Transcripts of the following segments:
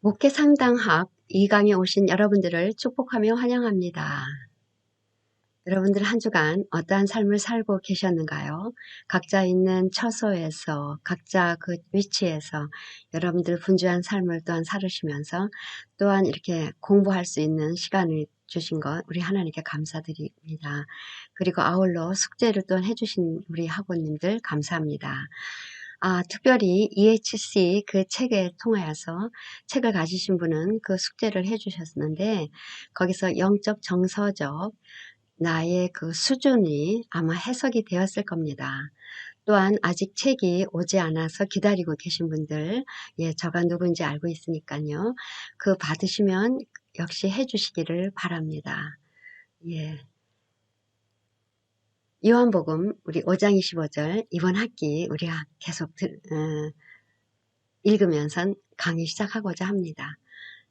목회 상담학 2강에 오신 여러분들을 축복하며 환영합니다. 여러분들 한 주간 어떠한 삶을 살고 계셨는가요? 각자 있는 처소에서 각자 그 위치에서 여러분들 분주한 삶을 또한 살으시면서 또한 이렇게 공부할 수 있는 시간을 주신 것 우리 하나님께 감사드립니다. 그리고 아울러 숙제를 또한 해주신 우리 학우님들 감사합니다. 특별히 EHC 그 책에 통하여서 책을 가지신 분은 그 숙제를 해주셨는데 거기서 영적 정서적 나의 그 수준이 아마 해석이 되었을 겁니다. 또한 아직 책이 오지 않아서 기다리고 계신 분들, 저가 누군지 알고 있으니까요. 그 받으시면 역시 해주시기를 바랍니다. 요한복음 우리 5장 25절 이번 학기 우리가 계속 읽으면서 강의 시작하고자 합니다.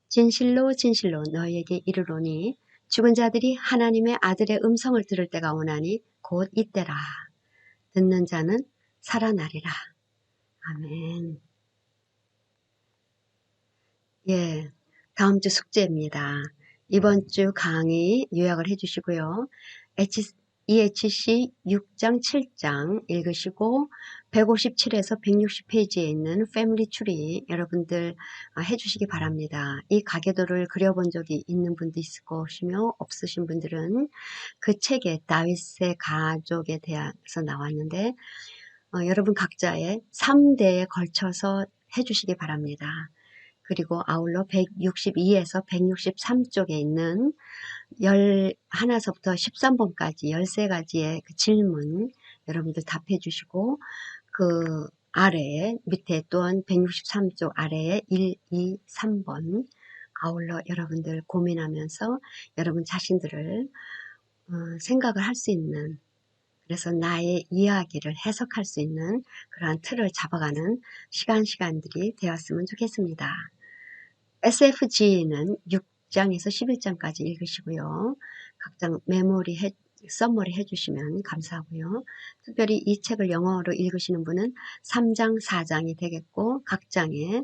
진실로 진실로 너희에게 이르노니 죽은 자들이 하나님의 아들의 음성을 들을 때가 오나니 곧 이때라. 듣는 자는 살아나리라. 아멘. 다음 주 숙제입니다. 이번 주 강의 요약을 해주시고요. EHC 6장 7장 읽으시고 157에서 160페이지에 있는 패밀리 트리 여러분들 해주시기 바랍니다. 이 가계도를 그려본 적이 있는 분도 있을 것이며 없으신 분들은 그 책에 다윗의 가족에 대해서 나왔는데 여러분 각자의 3대에 걸쳐서 해주시기 바랍니다. 그리고 아울러 162에서 163쪽에 있는 11서부터 13번까지 13가지의 그 질문 여러분들 답해 주시고 그 아래에 밑에 또한 163쪽 아래에 1, 2, 3번 아울러 여러분들 고민하면서 여러분 자신들을 생각을 할 수 있는 그래서 나의 이야기를 해석할 수 있는 그러한 틀을 잡아가는 시간들이 되었으면 좋겠습니다. SFG는 6장에서 11장까지 읽으시고요. 각장 서머리 해주시면 감사하고요. 특별히 이 책을 영어로 읽으시는 분은 3장, 4장이 되겠고 각 장에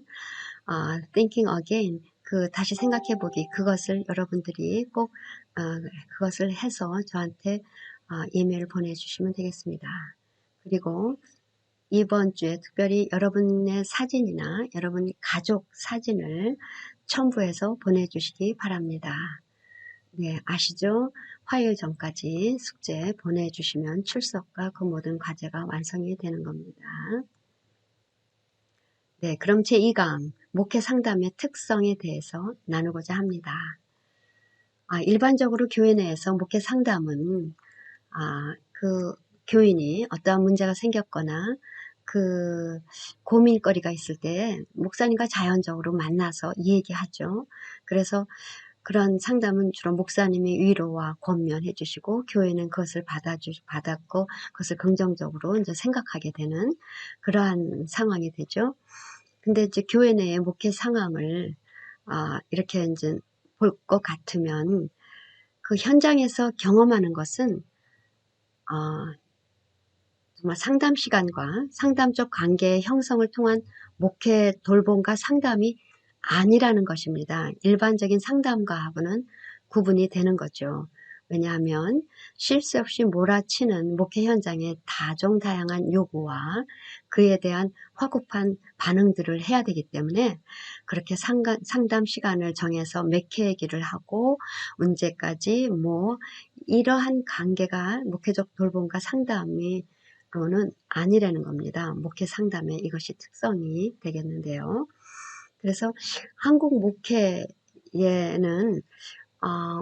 Thinking Again, 다시 생각해보기 그것을 여러분들이 꼭 그것을 해서 저한테 이메일 보내주시면 되겠습니다. 그리고 이번 주에 특별히 여러분의 사진이나 여러분 가족 사진을 첨부해서 보내주시기 바랍니다. 아시죠? 화요일 전까지 숙제 보내주시면 출석과 그 모든 과제가 완성이 되는 겁니다. 그럼 제2강 목회 상담의 특성에 대해서 나누고자 합니다. 일반적으로 교회 내에서 목회 상담은 그 교인이 어떠한 문제가 생겼거나 그 고민거리가 있을 때 목사님과 자연적으로 만나서 얘기하죠. 그래서 그런 상담은 주로 목사님이 위로와 권면해 주시고 교회는 그것을 받았고 그것을 긍정적으로 이제 생각하게 되는 그러한 상황이 되죠. 근데 이제 교회 내의 목회 상황을 이렇게 이제 볼 것 같으면 그 현장에서 경험하는 것은 정말 상담 시간과 상담적 관계의 형성을 통한 목회 돌봄과 상담이 아니라는 것입니다. 일반적인 상담가하고는 구분이 되는 거죠. 왜냐하면 쉴 새 없이 몰아치는 목회 현장의 다종다양한 요구와 그에 대한 화급한 반응들을 해야 되기 때문에 그렇게 상담 시간을 정해서 몇 회 얘기를 하고 문제까지 이러한 관계가 목회적 돌봄과 상담이 로는 아니라는 겁니다. 목회 상담의 이것이 특성이 되겠는데요. 그래서 한국 목회에는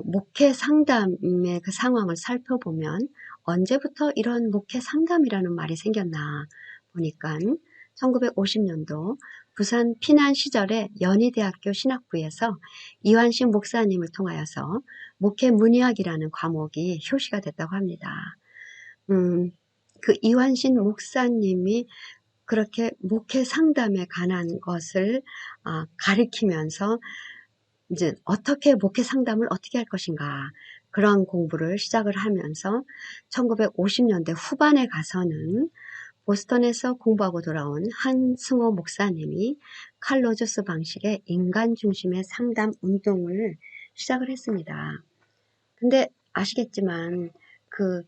목회 상담의 그 상황을 살펴보면 언제부터 이런 목회 상담이라는 말이 생겼나 보니까 1950년도 부산 피난 시절에 연희대학교 신학부에서 이완식 목사님을 통하여서 목회 문의학이라는 과목이 효시가 됐다고 합니다. 그 이완신 목사님이 그렇게 목회 상담에 관한 것을 가리키면서 이제 어떻게 목회 상담을 어떻게 할 것인가 그런 공부를 시작을 하면서 1950년대 후반에 가서는 보스턴에서 공부하고 돌아온 한승호 목사님이 칼 로저스 방식의 인간 중심의 상담 운동을 시작을 했습니다. 근데 아시겠지만 그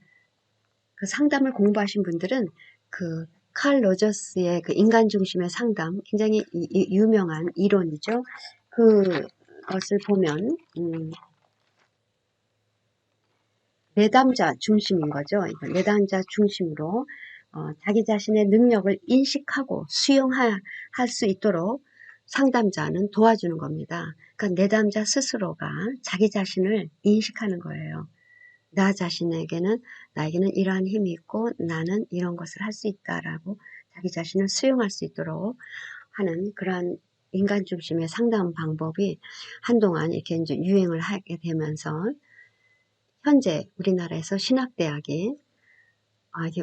상담을 공부하신 분들은 칼 로저스의 인간 중심의 상담, 굉장히 유명한 이론이죠. 그것을 보면 내담자 중심인 거죠. 내담자 중심으로 자기 자신의 능력을 인식하고 수용할 수 있도록 상담자는 도와주는 겁니다. 그러니까 내담자 스스로가 자기 자신을 인식하는 거예요. 나에게는 이러한 힘이 있고 나는 이런 것을 할 수 있다라고 자기 자신을 수용할 수 있도록 하는 그러한 인간 중심의 상담 방법이 한동안 이렇게 이제 유행을 하게 되면서 현재 우리나라에서 신학대학이 이게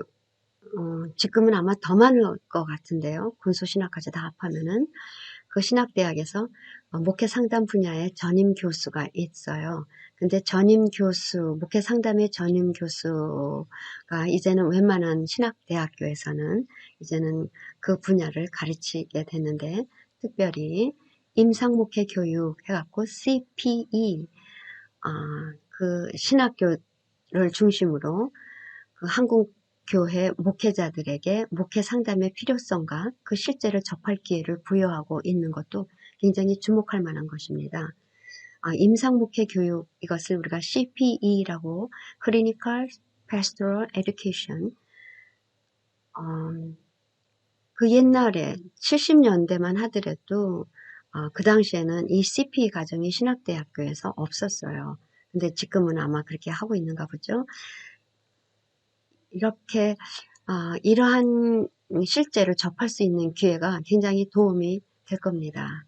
지금은 아마 더 많을 것 같은데요. 군소신학까지 다 합하면은 그 신학대학에서 목회 상담 분야의 전임 교수가 있어요. 근데 목회 상담의 전임 교수가 이제는 웬만한 신학대학교에서는 이제는 그 분야를 가르치게 됐는데, 특별히 임상목회 교육 해갖고 CPE, 그 신학교를 중심으로 그 한국 교회 목회자들에게 목회 상담의 필요성과 그 실제를 접할 기회를 부여하고 있는 것도 굉장히 주목할 만한 것입니다. 임상 목회 교육, 이것을 우리가 CPE라고 Clinical Pastoral Education, 그 옛날에 70년대만 하더라도 그 당시에는 이 CPE 과정이 신학대학교에서 없었어요. 근데 지금은 아마 그렇게 하고 있는가 보죠. 이렇게 이러한 실제를 접할 수 있는 기회가 굉장히 도움이 될 겁니다.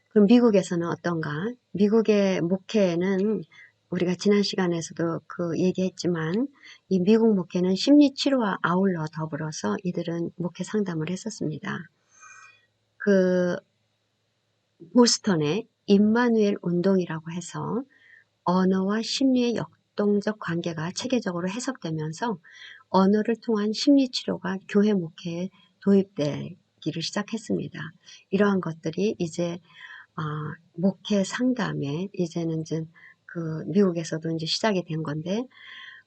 그럼 미국에서는 어떤가? 미국의 목회는 우리가 지난 시간에서도 얘기했지만, 이 미국 목회는 심리치료와 아울러 더불어서 이들은 목회 상담을 했었습니다. 보스턴의 임마누엘 운동이라고 해서 언어와 심리의 역동적 관계가 체계적으로 해석되면서 언어를 통한 심리치료가 교회 목회에 도입되기를 시작했습니다. 이러한 것들이 이제 목회 상담에 이제는 미국에서도 이제 시작이 된 건데,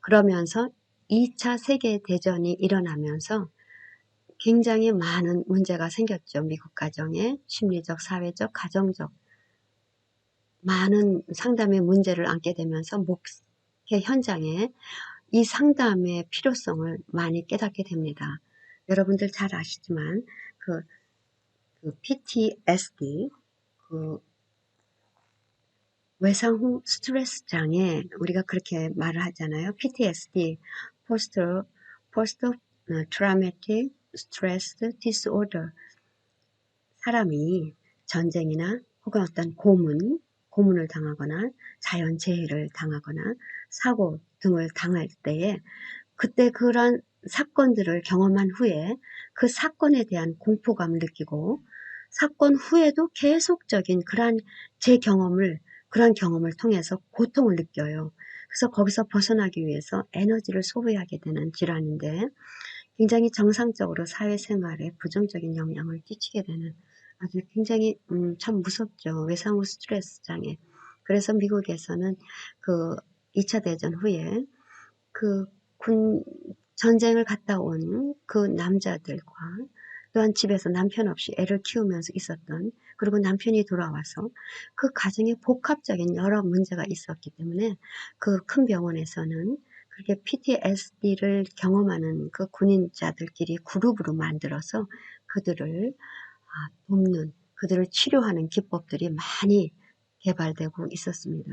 그러면서 2차 세계대전이 일어나면서 굉장히 많은 문제가 생겼죠. 미국 가정에 심리적, 사회적, 가정적 많은 상담의 문제를 안게 되면서 목회 현장에 이 상담의 필요성을 많이 깨닫게 됩니다. 여러분들 잘 아시지만 PTSD, 외상 후 스트레스 장애, 우리가 그렇게 말을 하잖아요. PTSD, Post Traumatic Stress Disorder. 사람이 전쟁이나 혹은 어떤 고문을 당하거나 자연재해를 당하거나 사고 등을 당할 때에 그때 그런 사건들을 경험한 후에 그 사건에 대한 공포감을 느끼고 사건 후에도 계속적인 그러한 경험을 통해서 고통을 느껴요. 그래서 거기서 벗어나기 위해서 에너지를 소비하게 되는 질환인데, 굉장히 정상적으로 사회생활에 부정적인 영향을 끼치게 되는 아주 굉장히 참 무섭죠. 외상 후 스트레스 장애. 그래서 미국에서는 2차 대전 후에 전쟁을 갔다 온 그 남자들과 또한 집에서 남편 없이 애를 키우면서 있었던, 그리고 남편이 돌아와서 그 가정에 복합적인 여러 문제가 있었기 때문에 그 큰 병원에서는 그렇게 PTSD를 경험하는 그 군인자들끼리 그룹으로 만들어서 그들을 돕는, 그들을 치료하는 기법들이 많이 개발되고 있었습니다.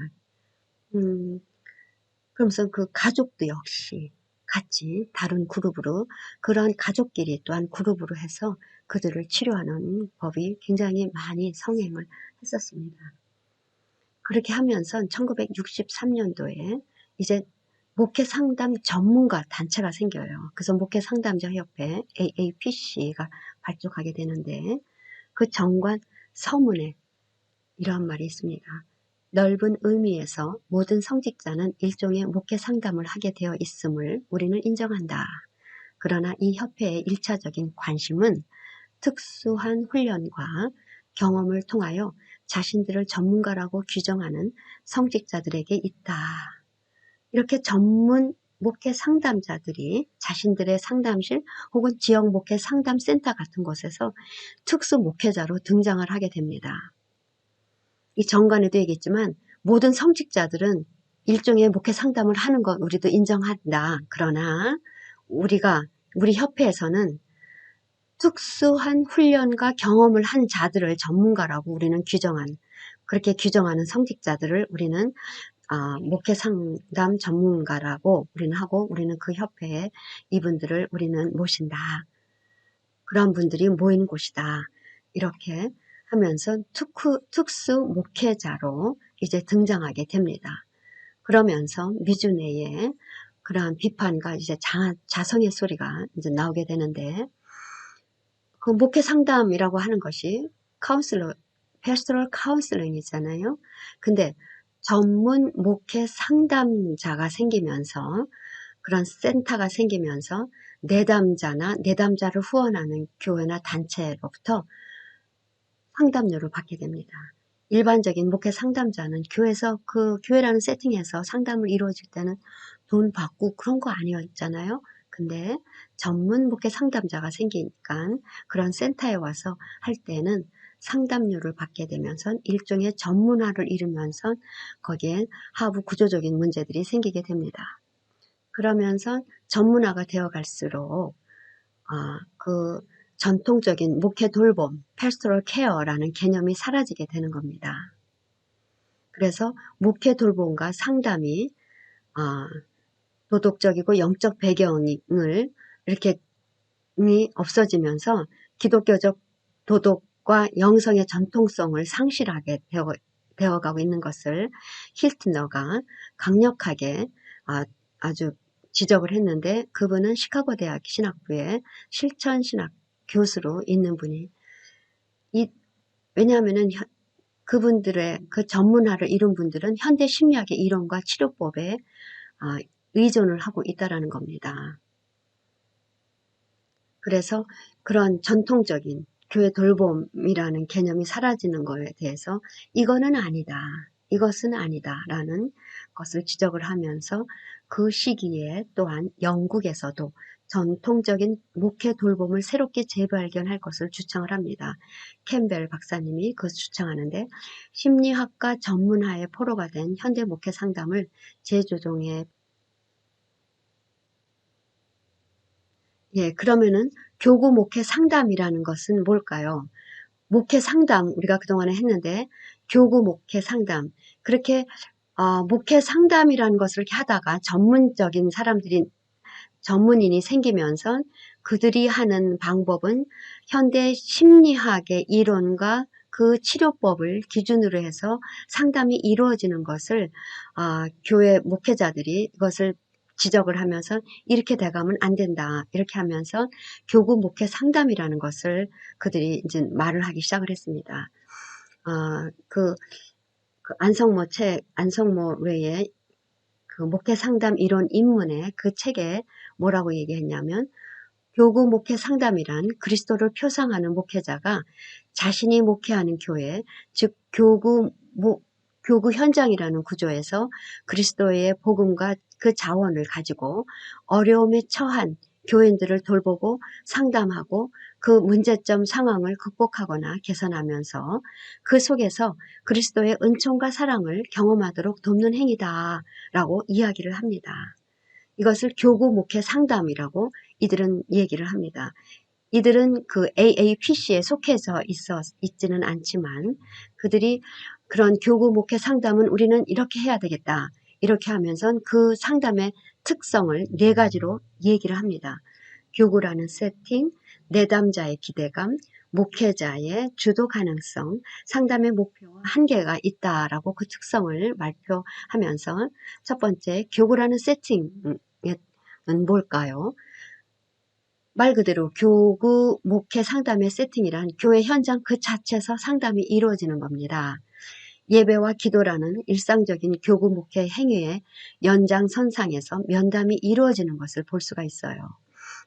그러면서 그 가족도 역시 같이 다른 그룹으로, 그러한 가족끼리 또한 그룹으로 해서 그들을 치료하는 법이 굉장히 많이 성행을 했었습니다. 그렇게 하면서 1963년도에 이제 목회 상담 전문가 단체가 생겨요. 그래서 목회 상담자 협회 AAPC가 발족하게 되는데, 그 정관 서문에 이러한 말이 있습니다. 넓은 의미에서 모든 성직자는 일종의 목회 상담을 하게 되어 있음을 우리는 인정한다. 그러나 이 협회의 1차적인 관심은 특수한 훈련과 경험을 통하여 자신들을 전문가라고 규정하는 성직자들에게 있다. 이렇게 전문 목회 상담자들이 자신들의 상담실 혹은 지역 목회 상담센터 같은 곳에서 특수 목회자로 등장을 하게 됩니다. 이 전간에도 얘기했지만 모든 성직자들은 일종의 목회 상담을 하는 것 우리도 인정한다. 그러나 우리 협회에서는 특수한 훈련과 경험을 한 자들을 전문가라고 우리는 그렇게 규정하는 성직자들을 우리는 목회 상담 전문가라고 우리는 하고, 우리는 그 협회에 이분들을 우리는 모신다. 그런 분들이 모인 곳이다. 이렇게 하면서 특수 목회자로 이제 등장하게 됩니다. 그러면서 미주 내에 그러한 비판과 이제 자성의 소리가 이제 나오게 되는데, 그 목회 상담이라고 하는 것이 pastoral counseling이잖아요. 근데 전문 목회 상담자가 생기면서, 그런 센터가 생기면서 내담자를 후원하는 교회나 단체로부터 상담료를 받게 됩니다. 일반적인 목회 상담자는 그 교회라는 세팅에서 상담을 이루어질 때는 돈 받고 그런 거 아니었잖아요. 근데 전문 목회 상담자가 생기니까 그런 센터에 와서 할 때는 상담료를 받게 되면서 일종의 전문화를 이루면서 거기에 하부 구조적인 문제들이 생기게 됩니다. 그러면서 전문화가 되어 갈수록 그 전통적인 목회 돌봄, pastoral care라는 개념이 사라지게 되는 겁니다. 그래서 목회 돌봄과 상담이 도덕적이고 영적 배경을 이렇게 없어지면서 기독교적 도덕과 영성의 전통성을 상실하게 되어가고 있는 것을 힐트너가 강력하게 아주 지적을 했는데, 그분은 시카고 대학 신학부의 실천신학 교수로 있는 분이, 왜냐하면은 그분들의 그 전문화를 이룬 분들은 현대 심리학의 이론과 치료법에 의존을 하고 있다라는 겁니다. 그래서 그런 전통적인 교회 돌봄이라는 개념이 사라지는 거에 대해서 이것은 아니다라는 것을 지적을 하면서, 그 시기에 또한 영국에서도 전통적인 목회 돌봄을 새롭게 재발견할 것을 주창을 합니다. 캠벨 박사님이 그것을 주창하는데, 심리학과 전문화의 포로가 된 현대 목회 상담을 재조정해. 그러면은 교구 목회 상담이라는 것은 뭘까요? 목회 상담 우리가 그동안에 했는데, 교구 목회 상담, 그렇게 목회 상담이라는 것을 이렇게 하다가 전문인이 생기면서 그들이 하는 방법은 현대 심리학의 이론과 그 치료법을 기준으로 해서 상담이 이루어지는 것을 교회 목회자들이 이것을 지적을 하면서 이렇게 돼가면 안 된다, 이렇게 하면서 교구 목회 상담이라는 것을 그들이 이제 말을 하기 시작을 했습니다. 그 안성모 뇌의 그 목회 상담 이론 입문의 그 책에 뭐라고 얘기했냐면, 교구 목회 상담이란 그리스도를 표상하는 목회자가 자신이 목회하는 교회, 즉 교구 현장이라는 구조에서 그리스도의 복음과 그 자원을 가지고 어려움에 처한 교인들을 돌보고 상담하고 그 문제점 상황을 극복하거나 개선하면서 그 속에서 그리스도의 은총과 사랑을 경험하도록 돕는 행위다라고 이야기를 합니다. 이것을 교구 목회 상담이라고 이들은 얘기를 합니다. 이들은 그 AAPC에 속해져 있지는 않지만, 그들이 그런 교구 목회 상담은 우리는 이렇게 해야 되겠다, 이렇게 하면서 그 상담의 특성을 4가지로 얘기를 합니다. 교구라는 세팅, 내담자의 기대감, 목회자의 주도 가능성, 상담의 목표와 한계가 있다라고 그 특성을 발표하면서, 첫 번째, 교구라는 세팅은 뭘까요? 말 그대로 교구 목회 상담의 세팅이란 교회 현장 그 자체에서 상담이 이루어지는 겁니다. 예배와 기도라는 일상적인 교구 목회 행위의 연장선상에서 면담이 이루어지는 것을 볼 수가 있어요.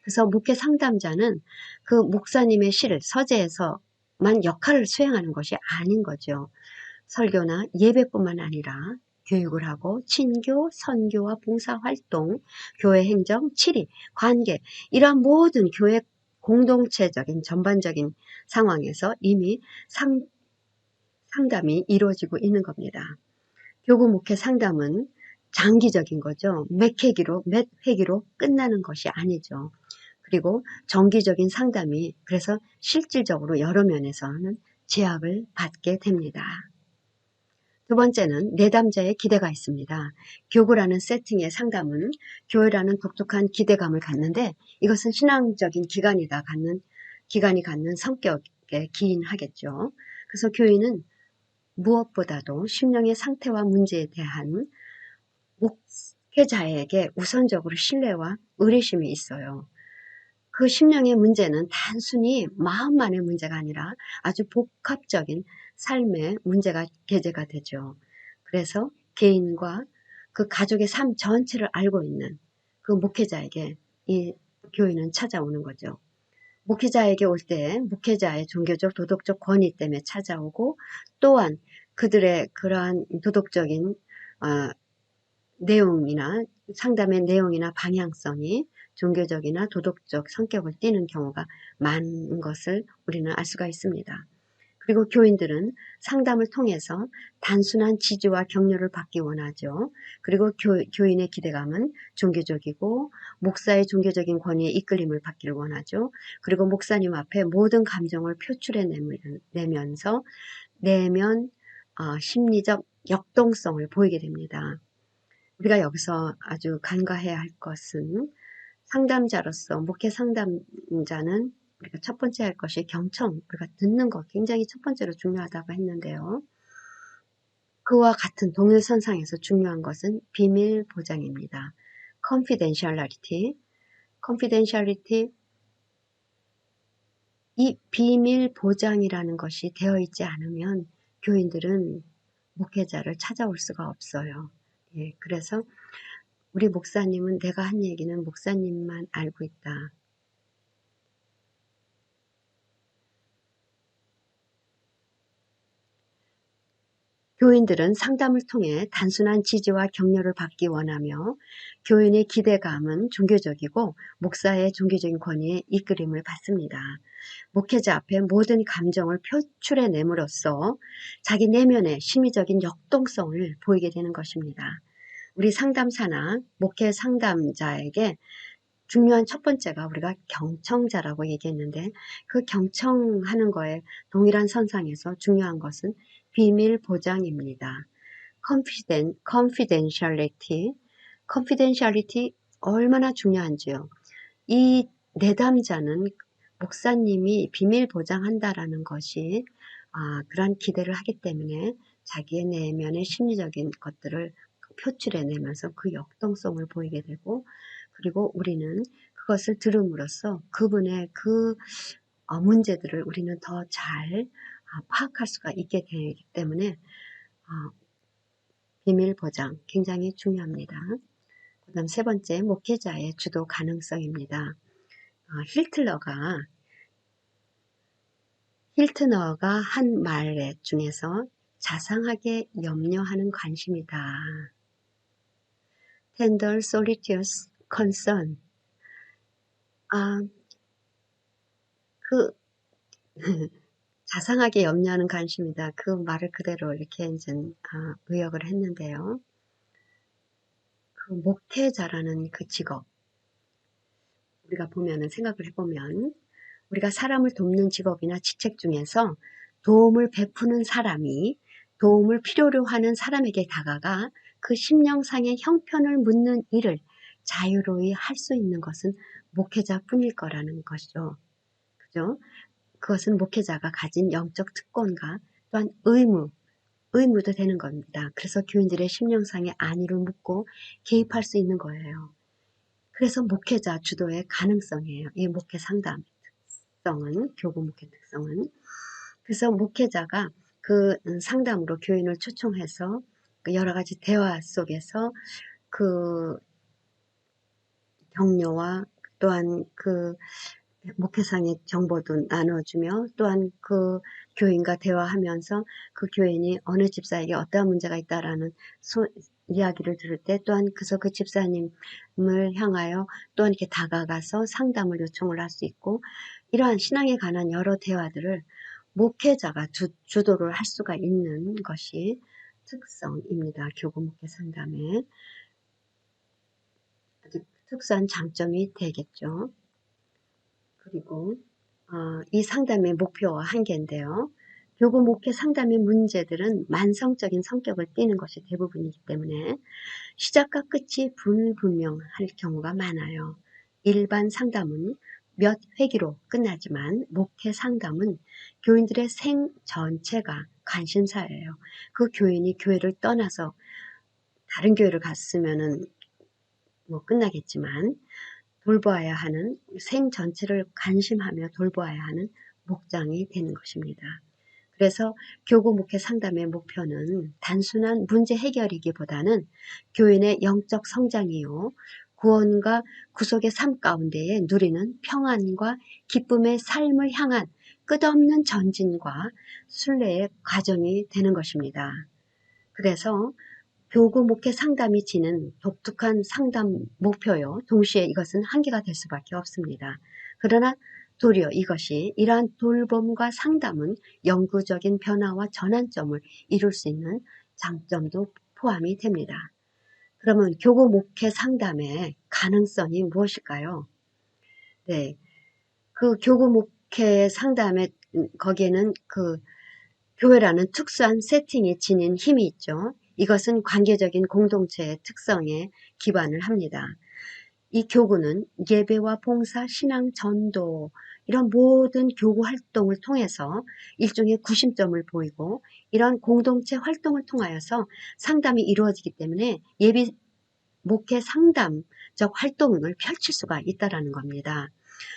그래서 목회 상담자는 그 목사님의 실, 서재에서만 역할을 수행하는 것이 아닌 거죠. 설교나 예배뿐만 아니라 교육을 하고 친교, 선교와 봉사활동, 교회 행정, 치리, 관계 이러한 모든 교회 공동체적인 전반적인 상황에서 이미 상담이 이루어지고 있는 겁니다. 교구 목회 상담은 장기적인 거죠. 몇 회기로 끝나는 것이 아니죠. 그리고 정기적인 상담이 그래서 실질적으로 여러 면에서는 제약을 받게 됩니다. 두 번째는 내담자의 기대가 있습니다. 교구라는 세팅의 상담은 교회라는 독특한 기대감을 갖는데 이것은 신앙적인 기관이 갖는 성격에 기인하겠죠. 그래서 교인은 무엇보다도 심령의 상태와 문제에 대한 목회자에게 우선적으로 신뢰와 의리심이 있어요. 그 심령의 문제는 단순히 마음만의 문제가 아니라 아주 복합적인 삶의 문제가 게재가 되죠. 그래서 개인과 그 가족의 삶 전체를 알고 있는 그 목회자에게 이 교인은 찾아오는 거죠. 목회자에게 올 때 목회자의 종교적 도덕적 권위 때문에 찾아오고 또한 그들의 그러한 도덕적인 내용이나 상담의 내용이나 방향성이 종교적이나 도덕적 성격을 띠는 경우가 많은 것을 우리는 알 수가 있습니다. 그리고 교인들은 상담을 통해서 단순한 지지와 격려를 받기 원하죠. 그리고 교인의 기대감은 종교적이고 목사의 종교적인 권위에 이끌림을 받기를 원하죠. 그리고 목사님 앞에 모든 감정을 표출해내면서 심리적 역동성을 보이게 됩니다. 우리가 여기서 아주 간과해야 할 것은 상담자로서 목회 상담자는 우리가 첫 번째 할 것이 경청, 우리가 듣는 것 굉장히 첫 번째로 중요하다고 했는데요. 그와 같은 동일선상에서 중요한 것은 비밀 보장입니다. confidentiality, 이 비밀 보장이라는 것이 되어 있지 않으면 교인들은 목회자를 찾아올 수가 없어요. 예, 그래서 우리 목사님은 내가 한 얘기는 목사님만 알고 있다. 교인들은 상담을 통해 단순한 지지와 격려를 받기 원하며 교인의 기대감은 종교적이고 목사의 종교적인 권위에 이끌림을 받습니다. 목회자 앞에 모든 감정을 표출해냄으로써 자기 내면의 심리적인 역동성을 보이게 되는 것입니다. 우리 상담사나 목회 상담자에게 중요한 첫 번째가 우리가 경청자라고 얘기했는데 그 경청하는 거에 동일한 선상에서 중요한 것은 비밀 보장입니다. confidentiality 얼마나 중요한지요. 이 내담자는 목사님이 비밀 보장한다라는 것이 그러한 기대를 하기 때문에 자기의 내면의 심리적인 것들을 표출해내면서 그 역동성을 보이게 되고 그리고 우리는 그것을 들음으로써 그분의 그 문제들을 우리는 더 잘 파악할 수가 있게 되기 때문에 비밀 보장 굉장히 중요합니다. 그 다음 세 번째 목회자의 주도 가능성입니다. 힐트너가 한 말 중에서 자상하게 염려하는 관심이다. Tender solicitous concern. 자상하게 염려하는 관심이다. 그 말을 그대로 이렇게 이제 의역을 했는데요. 그 목회자라는 그 직업 우리가 생각을 해보면 우리가 사람을 돕는 직업이나 직책 중에서 도움을 베푸는 사람이 도움을 필요로 하는 사람에게 다가가 그 심령상의 형편을 묻는 일을 자유로이 할 수 있는 것은 목회자뿐일 거라는 것이죠. 그죠? 그것은 목회자가 가진 영적 특권과 또한 의무도 되는 겁니다. 그래서 교인들의 심령상의 안위를 묻고 개입할 수 있는 거예요. 그래서 목회자 주도의 가능성이에요. 이 목회 상담 특성은, 교구 목회 특성은. 그래서 목회자가 그 상담으로 교인을 초청해서 그 여러 가지 대화 속에서 그 격려와 또한 그 목회상의 정보도 나눠주며 또한 그 교인과 대화하면서 그 교인이 어느 집사에게 어떠한 문제가 있다라는 이야기를 들을 때 또한 그래서 그 집사님을 향하여 또한 이렇게 다가가서 상담을 요청을 할 수 있고 이러한 신앙에 관한 여러 대화들을 목회자가 주도를 할 수가 있는 것이 특성입니다. 교구 목회 상담의 아주 특수한 장점이 되겠죠. 그리고 이 상담의 목표와 한계인데요. 교구 목회 상담의 문제들은 만성적인 성격을 띠는 것이 대부분이기 때문에 시작과 끝이 불분명할 경우가 많아요. 일반 상담은 몇 회기로 끝나지만 목회 상담은 교인들의 생 전체가 관심사예요. 그 교인이 교회를 떠나서 다른 교회를 갔으면은 뭐 끝나겠지만 돌보아야 하는 생 전체를 관심하며 돌보아야 하는 목장이 되는 것입니다. 그래서 교구 목회 상담의 목표는 단순한 문제 해결이기보다는 교인의 영적 성장이요. 구원과 구속의 삶 가운데에 누리는 평안과 기쁨의 삶을 향한 끝없는 전진과 순례의 과정이 되는 것입니다. 그래서 교구 목회 상담이 지닌 독특한 상담 목표요. 동시에 이것은 한계가 될 수밖에 없습니다. 그러나 도리어 이것이 이러한 돌봄과 상담은 영구적인 변화와 전환점을 이룰 수 있는 장점도 포함이 됩니다. 그러면 교구 목회 상담의 가능성이 무엇일까요? 네, 그 교구 목회 상담의 거기에는 그 교회라는 특수한 세팅이 지닌 힘이 있죠. 이것은 관계적인 공동체의 특성에 기반을 합니다. 이 교구는 예배와 봉사, 신앙, 전도 이런 모든 교구 활동을 통해서 일종의 구심점을 보이고 이런 공동체 활동을 통하여서 상담이 이루어지기 때문에 예비 목회 상담적 활동을 펼칠 수가 있다는 겁니다.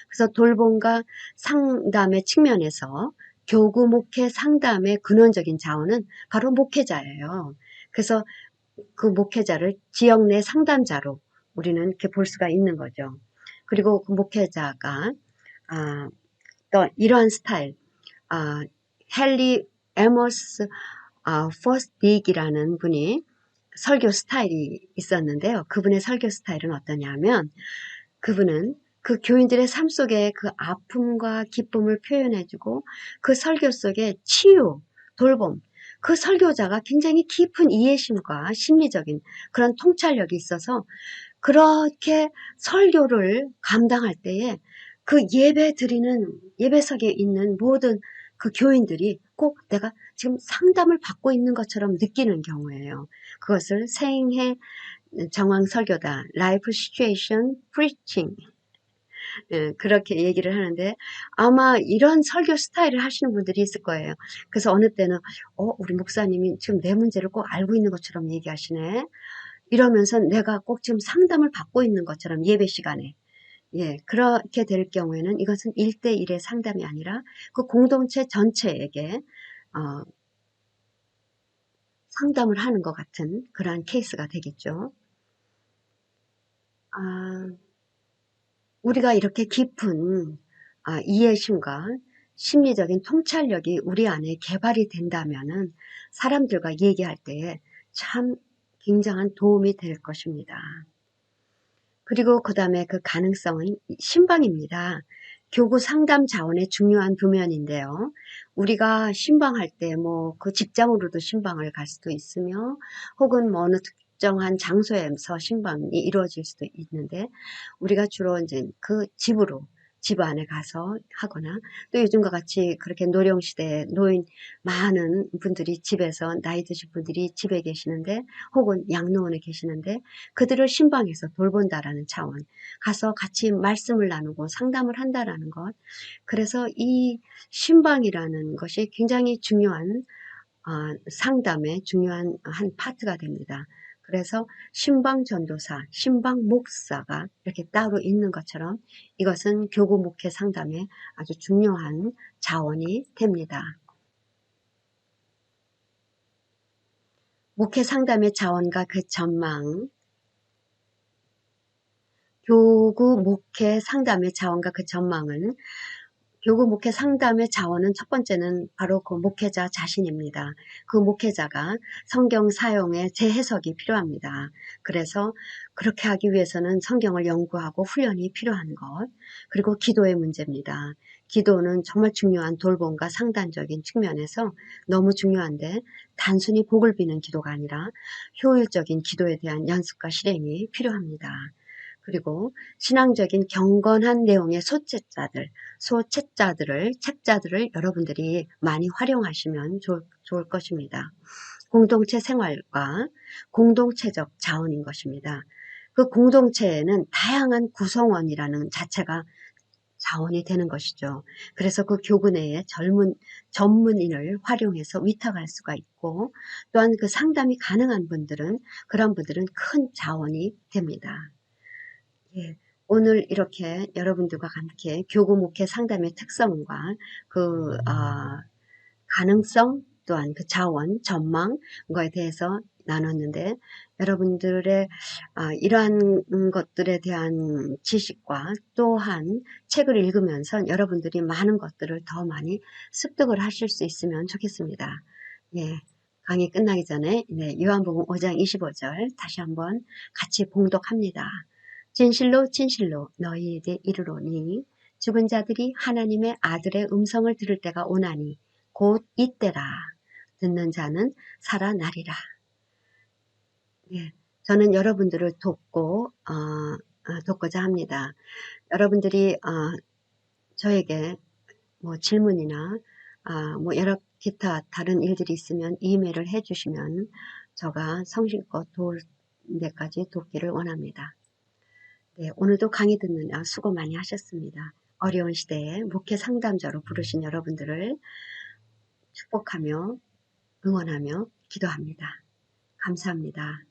그래서 돌봄과 상담의 측면에서 교구 목회 상담의 근원적인 자원은 바로 목회자예요. 그래서 그 목회자를 지역 내 상담자로 우리는 이렇게 볼 수가 있는 거죠. 그리고 그 목회자가 또 이러한 스타일, 헨리 에머스 퍼스딕이라는 분이 설교 스타일이 있었는데요. 그분의 설교 스타일은 어떠냐면 그분은 그 교인들의 삶 속에 그 아픔과 기쁨을 표현해주고 그 설교 속에 치유, 돌봄, 그 설교자가 굉장히 깊은 이해심과 심리적인 그런 통찰력이 있어서 그렇게 설교를 감당할 때에 그 예배 드리는 예배석에 있는 모든 그 교인들이 꼭 내가 지금 상담을 받고 있는 것처럼 느끼는 경우예요. 그것을 생애 정황 설교다, 라이프 시츄에이션 프리칭 그렇게 얘기를 하는데 아마 이런 설교 스타일을 하시는 분들이 있을 거예요. 그래서 어느 때는 우리 목사님이 지금 내 문제를 꼭 알고 있는 것처럼 얘기하시네. 이러면서 내가 꼭 지금 상담을 받고 있는 것처럼 예배 시간에 그렇게 될 경우에는 이것은 1대1의 상담이 아니라 그 공동체 전체에게 상담을 하는 것 같은 그러한 케이스가 되겠죠. 우리가 이렇게 깊은 이해심과 심리적인 통찰력이 우리 안에 개발이 된다면은 사람들과 얘기할 때에 참 굉장한 도움이 될 것입니다. 그리고 그 다음에 그 가능성은 신방입니다. 교구 상담 자원의 중요한 부면인데요. 우리가 신방할 때 뭐 그 직장으로도 신방을 갈 수도 있으며 혹은 뭐 어느 특정한 장소에서 신방이 이루어질 수도 있는데 우리가 주로 이제 그 집으로 집 안에 가서 하거나 또 요즘과 같이 그렇게 노령시대에 노인 많은 분들이 집에서 나이 드신 분들이 집에 계시는데 혹은 양로원에 계시는데 그들을 신방에서 돌본다라는 차원 가서 같이 말씀을 나누고 상담을 한다라는 것 그래서 이 신방이라는 것이 굉장히 중요한 상담의 중요한 한 파트가 됩니다. 그래서 신방 전도사, 신방 목사가 이렇게 따로 있는 것처럼 이것은 교구 목회 상담의 아주 중요한 자원이 됩니다. 목회 상담의 자원과 그 전망 교구 목회 상담의 자원과 그 전망은, 교구 목회 상담의 자원은 첫 번째는 바로 그 목회자 자신입니다. 그 목회자가 성경 사용의 재해석이 필요합니다. 그래서 그렇게 하기 위해서는 성경을 연구하고 훈련이 필요한 것, 그리고 기도의 문제입니다. 기도는 정말 중요한 돌봄과 상단적인 측면에서 너무 중요한데, 단순히 복을 비는 기도가 아니라 효율적인 기도에 대한 연습과 실행이 필요합니다. 그리고 신앙적인 경건한 내용의 책자들을 여러분들이 많이 활용하시면 좋을 것입니다. 공동체 생활과 공동체적 자원인 것입니다. 그 공동체에는 다양한 구성원이라는 자체가 자원이 되는 것이죠. 그래서 그 교구 내에 전문인을 활용해서 위탁할 수가 있고, 또한 그 상담이 가능한 분들은, 그런 분들은 큰 자원이 됩니다. 예, 오늘 이렇게 여러분들과 함께 교구 목회 상담의 특성과 그 가능성, 또한 그 자원, 전망 거에 대해서 나눴는데, 여러분들의 이러한 것들에 대한 지식과 또한 책을 읽으면서 여러분들이 많은 것들을 더 많이 습득을 하실 수 있으면 좋겠습니다. 예, 강의 끝나기 전에 요한복음 5장 25절 다시 한번 같이 봉독합니다. 진실로 진실로 너희에게 이르노니 죽은 자들이 하나님의 아들의 음성을 들을 때가 오나니 곧 이때라. 듣는 자는 살아나리라. 예, 저는 여러분들을 돕고자 합니다. 여러분들이 저에게 뭐 질문이나 뭐 여러 기타 다른 일들이 있으면 이메일을 해주시면 제가 성실껏 도울 데까지 돕기를 원합니다. 네, 오늘도 강의 듣는 수고 많이 하셨습니다. 어려운 시대에 목회 상담자로 부르신 여러분들을 축복하며 응원하며 기도합니다. 감사합니다.